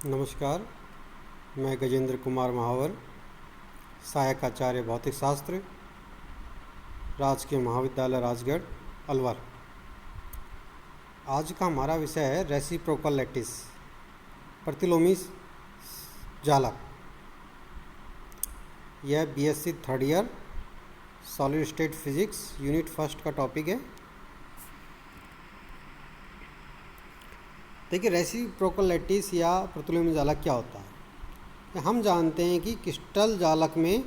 नमस्कार। मैं गजेंद्र कुमार महावर, सहायक आचार्य भौतिक शास्त्र, राजकीय महाविद्यालय राजगढ़, अलवर। आज का हमारा विषय है रेसिप्रोकल लैटिस, प्रतिलोमी जालक। यह BSc third year solid state physics unit first का टॉपिक है। देखिए, रेसिप्रोकल लैटिस या प्रतिलोमी जालक क्या होता है। हम जानते हैं कि क्रिस्टल जालक में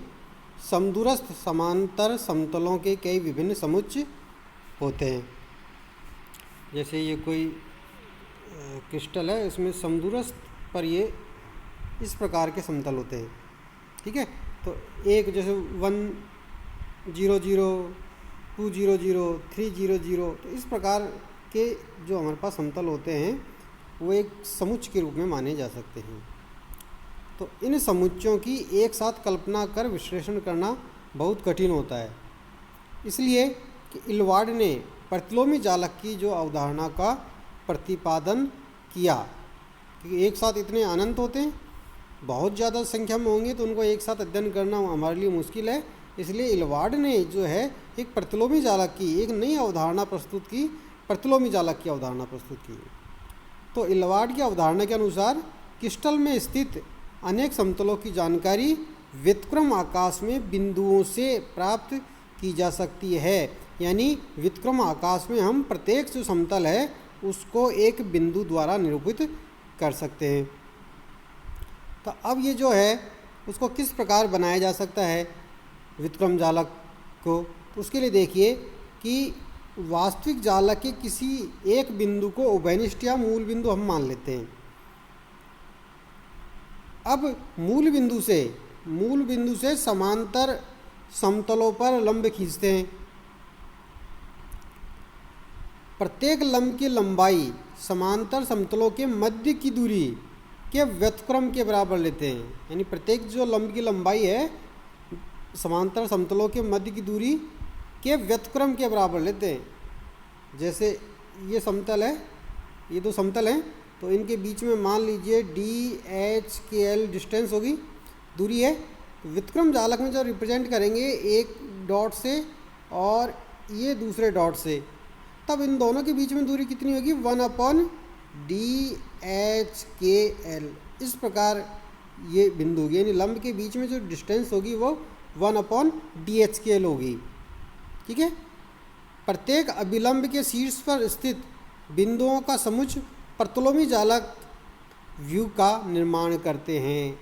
समदूरस्थ समांतर समतलों के कई विभिन्न समुच्चय होते हैं। जैसे ये कोई क्रिस्टल है, इसमें समदूरस्थ पर ये इस प्रकार के समतल होते हैं। ठीक है, तो एक जैसे 100, 200, 300, तो इस प्रकार के जो हमारे पास समतल होते हैं वो एक समुच्चय के रूप में माने जा सकते हैं। तो इन समुच्चयों की एक साथ कल्पना कर विश्लेषण करना बहुत कठिन होता है। इसलिए कि इलवार्ड ने प्रतिलोमी जालक की जो अवधारणा का प्रतिपादन किया कि एक साथ इतने अनंत होते हैं, बहुत ज़्यादा संख्या में होंगे तो उनको एक साथ अध्ययन करना हमारे लिए मुश्किल है। इसलिए इलवार्ड ने जो है एक प्रतिलोमी जालक की एक नई अवधारणा प्रस्तुत की, प्रतिलोमी जालक की अवधारणा प्रस्तुत की। तो इलवार्ड की अवधारणा के अनुसार क्रिस्टल में स्थित अनेक समतलों की जानकारी व्युत्क्रम आकाश में बिंदुओं से प्राप्त की जा सकती है। यानी व्युत्क्रम आकाश में हम प्रत्येक जो समतल है उसको एक बिंदु द्वारा निरूपित कर सकते हैं। तो अब ये जो है उसको किस प्रकार बनाया जा सकता है व्युत्क्रम जालक को, तो उसके लिए देखिए कि वास्तविक जालक के किसी एक बिंदु को उभयनिष्ठ या मूल बिंदु हम मान लेते हैं। अब मूल बिंदु से समांतर समतलों पर लंब खींचते हैं। प्रत्येक लंब की लंबाई समांतर समतलों के मध्य की दूरी के व्युत्क्रम के बराबर लेते हैं। यानी प्रत्येक जो लंब की लंबाई है समांतर समतलों के मध्य की दूरी के व्युत्क्रम के बराबर लेते हैं। जैसे ये समतल है, ये दो समतल हैं, तो इनके बीच में मान लीजिए DHKL डिस्टेंस होगी, दूरी है। तो व्युत्क्रम जालक में जो रिप्रेजेंट करेंगे एक डॉट से और ये दूसरे डॉट से, तब इन दोनों के बीच में दूरी कितनी होगी, 1/DHKL। इस प्रकार ये बिंदु होगी, यानी लंब के बीच में जो डिस्टेंस होगी वो 1/DHKL होगी। ठीक है, प्रत्येक अभिलंब के शीर्ष पर स्थित बिंदुओं का समुच्चय प्रतिलोमी जालक व्यू का निर्माण करते हैं।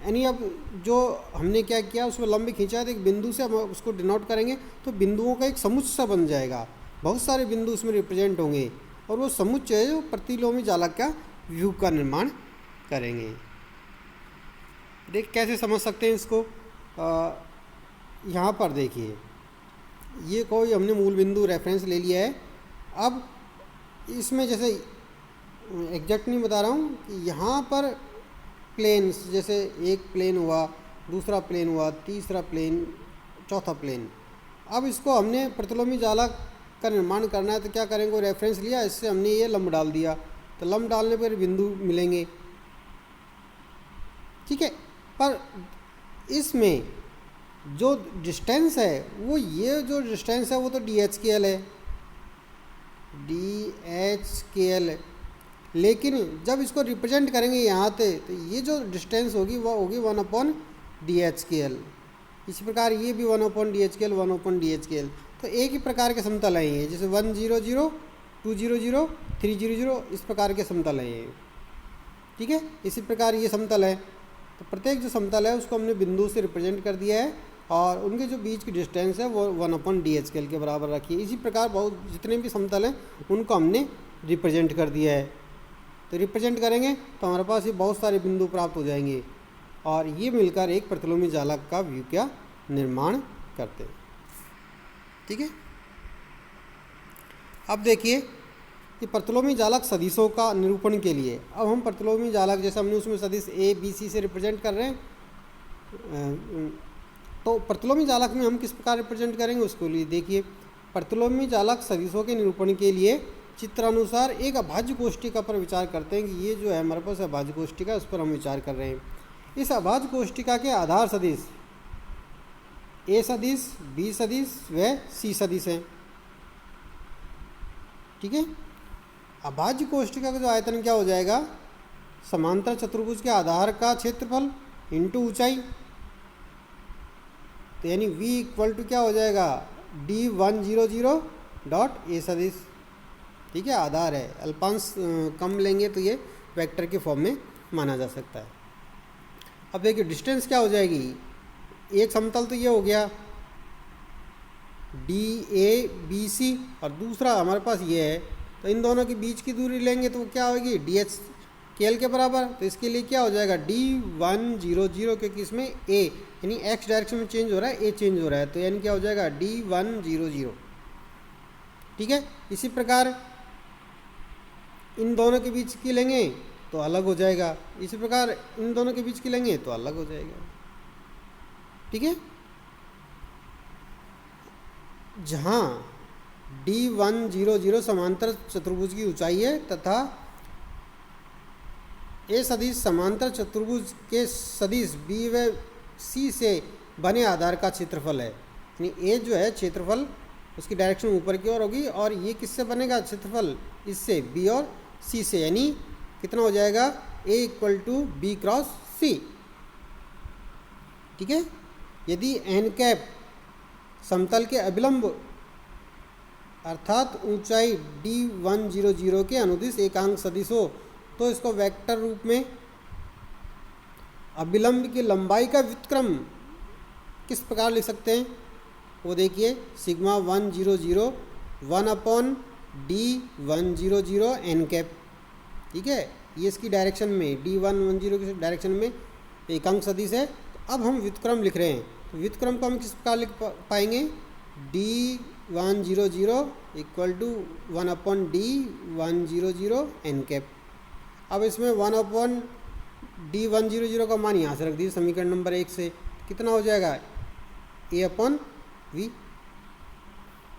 यानी अब जो हमने क्या किया, उसमें लंब खींचा तो एक बिंदु से हम उसको डिनोट करेंगे तो बिंदुओं का एक समुच्चय सा बन जाएगा। बहुत सारे बिंदु उसमें रिप्रेजेंट होंगे और वो समुच्चय जो प्रतिलोमी जालक का व्यू का निर्माण करेंगे। देख कैसे समझ सकते हैं इसको, यहाँ पर देखिए, ये कोई हमने मूल बिंदु रेफरेंस ले लिया है। अब इसमें जैसे एग्जैक्ट नहीं बता रहा हूँ कि यहाँ पर प्लेन्स, जैसे एक प्लेन हुआ, दूसरा प्लेन हुआ, तीसरा प्लेन, चौथा प्लेन। अब इसको हमने प्रतिलोमी जालक का निर्माण करना है तो क्या करेंगे, रेफरेंस लिया, इससे हमने ये लंब डाल दिया, तो लंब डालने पर बिंदु मिलेंगे। ठीक है, पर इसमें जो डिस्टेंस है वो, ये जो डिस्टेंस है वो तो DHKL है, DHKL है। लेकिन जब इसको रिप्रेजेंट करेंगे यहाँ से तो ये जो डिस्टेंस होगी वो होगी 1/DHKL। इसी प्रकार ये भी 1/DHKL, 1/DHKL। तो एक ही प्रकार के समतल हैं ये, जैसे 100, 200, 300, इस प्रकार के समतल हैं ये। ठीक है, इसी प्रकार ये समतल है। तो प्रत्येक जो समतल है उसको हमने बिंदु से रिप्रेजेंट कर दिया है और उनके जो बीच की डिस्टेंस है वो 1/DHKL के बराबर रखी है। इसी प्रकार बहुत जितने भी समतल हैं उनको हमने रिप्रेजेंट कर दिया है। तो रिप्रेजेंट करेंगे तो हमारे पास ये बहुत सारे बिंदु प्राप्त हो जाएंगे और ये मिलकर एक प्रतिलोमी जालक का व्यू का निर्माण करते हैं। ठीक है, अब देखिए कि प्रतिलोमी जालक सदिशों का निरूपण के लिए, अब हम प्रतिलोमी जालक जैसे हमने उसमें सदिश ABC से रिप्रेजेंट कर रहे हैं, तो प्रतिलोमी जालक में हम किस प्रकार रिप्रेजेंट करेंगे उसको लिए देखिए। प्रतिलोमी जालक सदिशों के निरूपण के लिए चित्रानुसार एक अभाज्य कोष्ठिका पर विचार करते हैं कि ये जो है हमारे पास अभाज्य कोष्ठिका, उस पर हम विचार कर रहे हैं। इस अभाज्य कोष्ठिका के आधार सदिश ए सदिश, बी सदिश व सी सदिश हैं। ठीक है, अभाज्य कोष्ठिका का जो आयतन क्या हो जाएगा, समांतर चतुर्भुज के आधार का क्षेत्रफल इंटू ऊंचाई, तो यानी v इक्वल टू क्या हो जाएगा, D100 डॉट ए सदिश। ठीक है, आधार है, अल्पांश कम लेंगे तो ये वेक्टर के फॉर्म में माना जा सकता है। अब देखिए डिस्टेंस क्या हो जाएगी, एक समतल तो ये हो गया DABC और दूसरा हमारे पास ये है, तो इन दोनों के बीच की दूरी लेंगे तो क्या होगी, DH KL के बराबर। तो इसके लिए क्या हो जाएगा, D100, क्योंकि इसमें A यानी x डायरेक्शन में चेंज हो रहा है, A चेंज हो रहा है, तो यानी क्या हो जाएगा D100। ठीक है, इसी प्रकार इन दोनों के बीच की लेंगे तो अलग हो जाएगा, इसी प्रकार इन दोनों के बीच की लेंगे तो अलग हो जाएगा। ठीक है, जहाँ D100 समांतर चतुर्भुज की ऊंचाई है तथा ए सदिश समांतर चतुर्भुज के सदिश बी व सी से बने आधार का क्षेत्रफल है। यानी ए जो है क्षेत्रफल उसकी डायरेक्शन ऊपर की ओर होगी, और ये किससे बनेगा क्षेत्रफल, इससे बी और सी से, यानी कितना हो जाएगा ए equal to B cross C. ठीक है, यदि एन कैप समतल के अभिलंब अर्थात ऊंचाई D100 के अनुदिश एकांक सदिश हो तो इसको वेक्टर रूप में अभिलंब की लंबाई का व्युत्क्रम किस प्रकार लिख सकते हैं, वो देखिए सिग्मा 100 1/D100 एन कैप। ठीक है, ये इसकी डायरेक्शन में D110 की डायरेक्शन में एकांक सदिश है। तो अब हम व्युत्क्रम लिख रहे हैं, तो व्युत्क्रम को हम किस प्रकार लिख पाएंगे, D100 equal to 1/D100 N cap. अब इसमें 1/D100 का मान यहाँ से रख दीजिए समीकरण नंबर 1 से, कितना हो जाएगा A/V।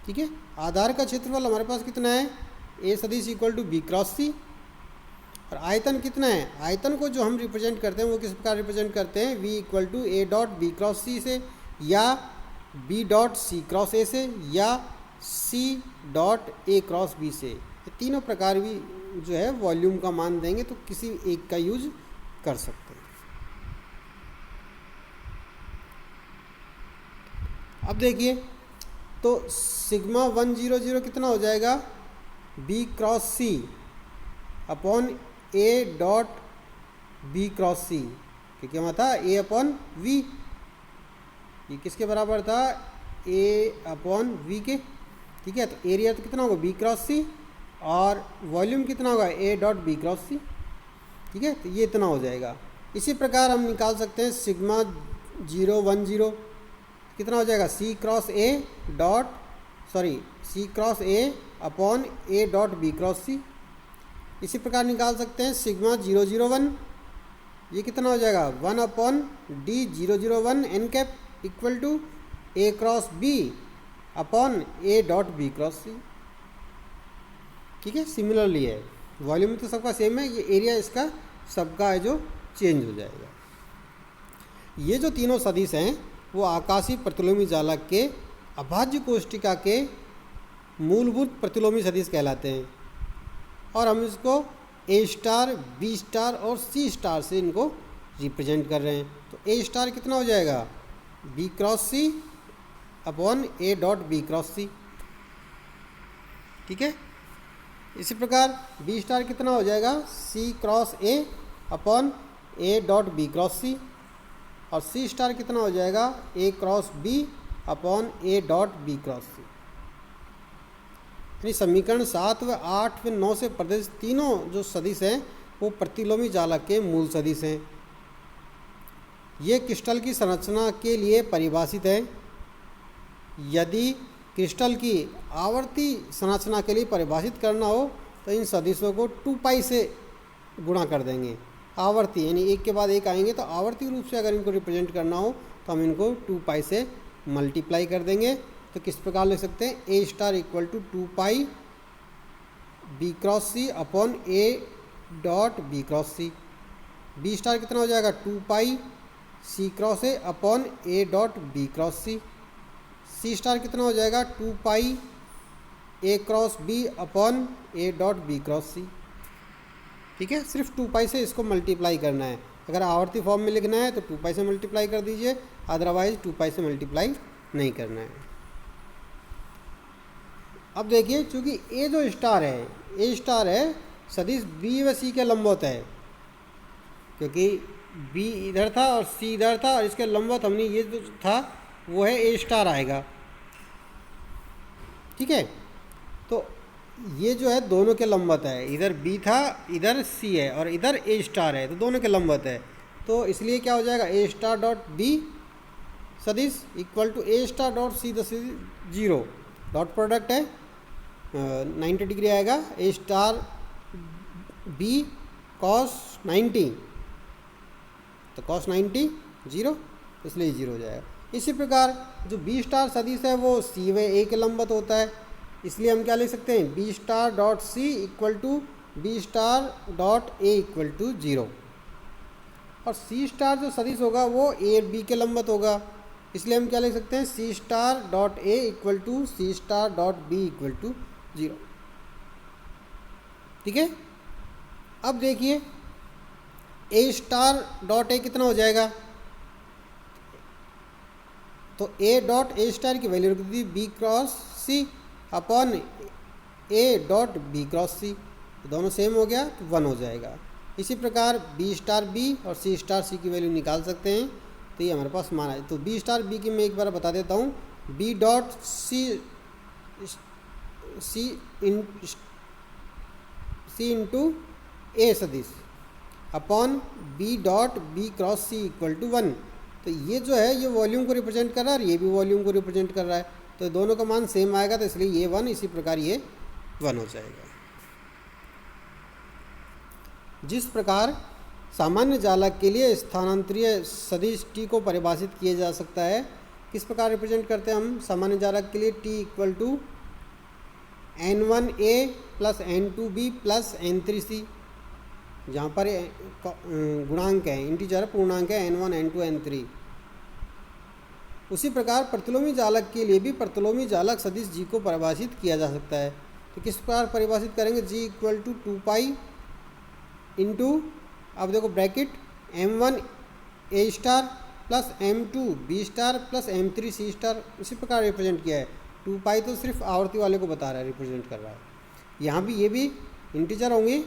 ठीक है, आधार का क्षेत्रफल हमारे पास कितना है, ए सदिश equal to B cross C, और आयतन कितना है, आयतन को जो हम रिप्रेजेंट करते हैं वो किस प्रकार रिप्रेजेंट करते हैं, V equal to A dot B cross C से, या B dot C cross A से, या C dot A cross B से। ये तीनों प्रकार भी जो है वॉल्यूम का मान देंगे तो किसी एक का यूज कर सकते हैं। अब देखिए तो सिग्मा 100 कितना हो जाएगा, B cross C upon A dot B cross C, क्योंकि हमारा था ए अपॉन वी, ये किसके बराबर था, ए अपॉन वी के। ठीक है, तो एरिया तो कितना होगा बी क्रॉस सी, और वॉल्यूम कितना होगा ए डॉट बी क्रॉस सी। ठीक है, तो ये इतना हो जाएगा। इसी प्रकार हम निकाल सकते हैं सिग्मा 010 कितना हो जाएगा, C cross A upon A dot B cross C. इसी प्रकार निकाल सकते हैं सिग्मा 001, ये कितना हो जाएगा 1/D001 N cap equal to A cross B upon A dot B cross C. ठीक है, सिमिलरली है, वॉल्यूम तो सबका सेम है, ये एरिया इसका सबका है जो चेंज हो जाएगा। ये जो तीनों सदिश हैं वो आकाशीय प्रतिलोमी जालक के अभाज्य कोष्ठिका के मूलभूत प्रतिलोमी सदिश कहलाते हैं, और हम इसको ए स्टार, बी स्टार और सी स्टार से इनको रिप्रेजेंट कर रहे हैं। तो ए स्टार कितना हो जाएगा, B cross C upon A dot B cross C. ठीक है, इसी प्रकार बी स्टार कितना हो जाएगा, C cross A upon A dot B cross C, और सी स्टार कितना हो जाएगा, A cross B upon A dot B cross C. यानी समीकरण 7 व 8 व 9 से प्रदर्शित तीनों जो सदिश हैं वो प्रतिलोमी जालक के मूल सदिश हैं। ये क्रिस्टल की संरचना के लिए परिभाषित है। यदि क्रिस्टल की आवर्ती संरचना के लिए परिभाषित करना हो तो इन सदिशों को 2π से गुणा कर देंगे। आवर्ती यानी एक के बाद एक आएंगे, तो आवर्ती रूप से अगर इनको रिप्रेजेंट करना हो तो हम इनको 2π से मल्टीप्लाई कर देंगे। तो किस प्रकार लिख सकते हैं, A star equal to 2π B cross C upon A dot B cross C. B star कितना हो जाएगा 2 pi C cross A upon A dot B cross C. C star कितना हो जाएगा 2 pi A cross B upon A dot B cross C. ठीक है, सिर्फ 2 पाई से इसको मल्टीप्लाई करना है। अगर आवर्ती फॉर्म में लिखना है तो 2 पाई से मल्टीप्लाई कर दीजिए, अदरवाइज 2 पाई से मल्टीप्लाई नहीं करना है। अब देखिए, चूंकि ए जो स्टार है, ए स्टार है सदिश बी व सी के लंबवत है, क्योंकि बी इधर था और सी इधर था और इसके लंबवत हमने ये जो था वो है ए स्टार आएगा। ठीक है, तो ये जो है दोनों के लंबवत है, इधर बी था इधर सी है और इधर ए स्टार है, तो दोनों के लंबवत है। तो इसलिए क्या हो जाएगा ए स्टार डॉट बी सदिश equal to A star dot C दस 0, डॉट प्रोडक्ट है 90 डिग्री आएगा। ए स्टार बी कॉस 90, तो कॉस 90 0, इसलिए 0 हो जाएगा। इसी प्रकार जो बी स्टार सदिश है वो सी व ए के लंबवत होता है, इसलिए हम क्या लिख सकते हैं B star dot C equal to B star dot A equal to 0। और सी स्टार जो सदिश होगा वो ए बी के लंबवत होगा, इसलिए हम क्या लिख सकते हैं C star dot A equal to C star dot B equal to 0। ठीक है, अब देखिए ए स्टार डॉट ए कितना हो जाएगा, तो ए डॉट ए स्टार की वैल्यू रख दी B cross C upon A dot B cross C, दोनों सेम हो गया तो 1 हो जाएगा। इसी प्रकार बी स्टार बी और सी स्टार सी की वैल्यू निकाल सकते हैं, तो ये हमारे पास माना है। तो बी स्टार बी की मैं एक बार बता देता हूँ, B dot C into A सदिश upon B dot B cross C equal to 1। तो ये जो है ये वॉल्यूम को रिप्रेजेंट कर रहा है और ये भी वॉल्यूम को रिप्रेजेंट कर रहा है, तो दोनों का मान सेम आएगा, तो इसलिए ये 1, इसी प्रकार ये 1 हो जाएगा। जिस प्रकार सामान्य जालक के लिए स्थानांतरीय सदिश टी को परिभाषित किया जा सकता है, किस प्रकार रिप्रेजेंट करते हैं हम सामान्य जालक के लिए T equal to n1a plus n2b plus n3c, जहाँ पर गुणांक है, इंटीजर पूर्णांक है n1 n2 n3। उसी प्रकार प्रतिलोमी जालक के लिए भी प्रतिलोमी जालक सदिश जी को परिभाषित किया जा सकता है। तो किस प्रकार परिभाषित करेंगे, G equal to 2 pi into, अब देखो bracket m1 A star plus m2 B star plus m3 C star, उसी प्रकार रिप्रेजेंट किया है। 2 पाई तो सिर्फ आवर्ती वाले को बता रहा है, रिप्रेजेंट कर रहा है। यहाँ भी ये भी इंटीजर होंगे।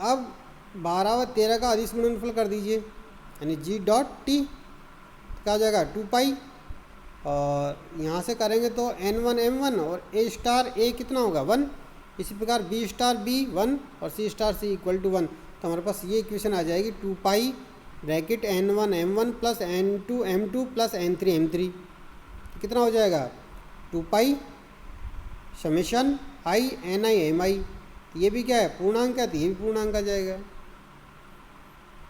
अब 12 व 13 का अदिश गुणनफल कर दीजिए, यानी जी डॉट टी क्या हो जाएगा 2 पाई, और यहाँ से करेंगे तो n1 m1 और ए स्टार ए कितना होगा 1। इसी प्रकार बी स्टार बी 1 और C star c equal to 1। तो हमारे पास ये इक्वेशन आ जाएगी 2 पाई bracket n1 m1 plus n2 m2 plus n3 m3, कितना हो जाएगा 2 pi summation I N I M I. ये भी क्या है पूर्णांक है, तो ये भी पूर्णांक आ जाएगा।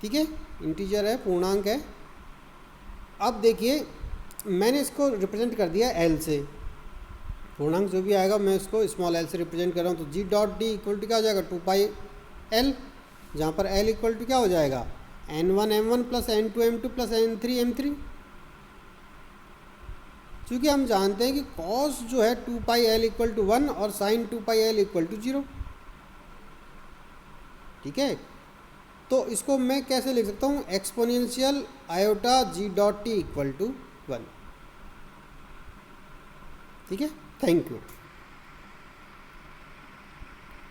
ठीक है, इंटीजर है, पूर्णांक है। अब देखिए मैंने इसको रिप्रेजेंट कर दिया एल से, पूर्णांक जो भी आएगा मैं इसको स्मॉल एल से रिप्रेजेंट कर रहा हूँ। तो जी डॉट डी इक्वल टू क्या हो जाएगा 2 पाई एल, जहाँ पर एल इक्वल टू क्या हो जाएगा n1 m1 plus n2 m2 plus n3 m3। चूँकि हम जानते हैं कि कॉस जो है 2 पाई एल इक्वल टू 1 और sine 2 pi L equal to 0। ठीक है, तो इसको मैं कैसे लिख सकता हूँ, exponential iota G dot T equal to 1। ठीक है, थैंक यू।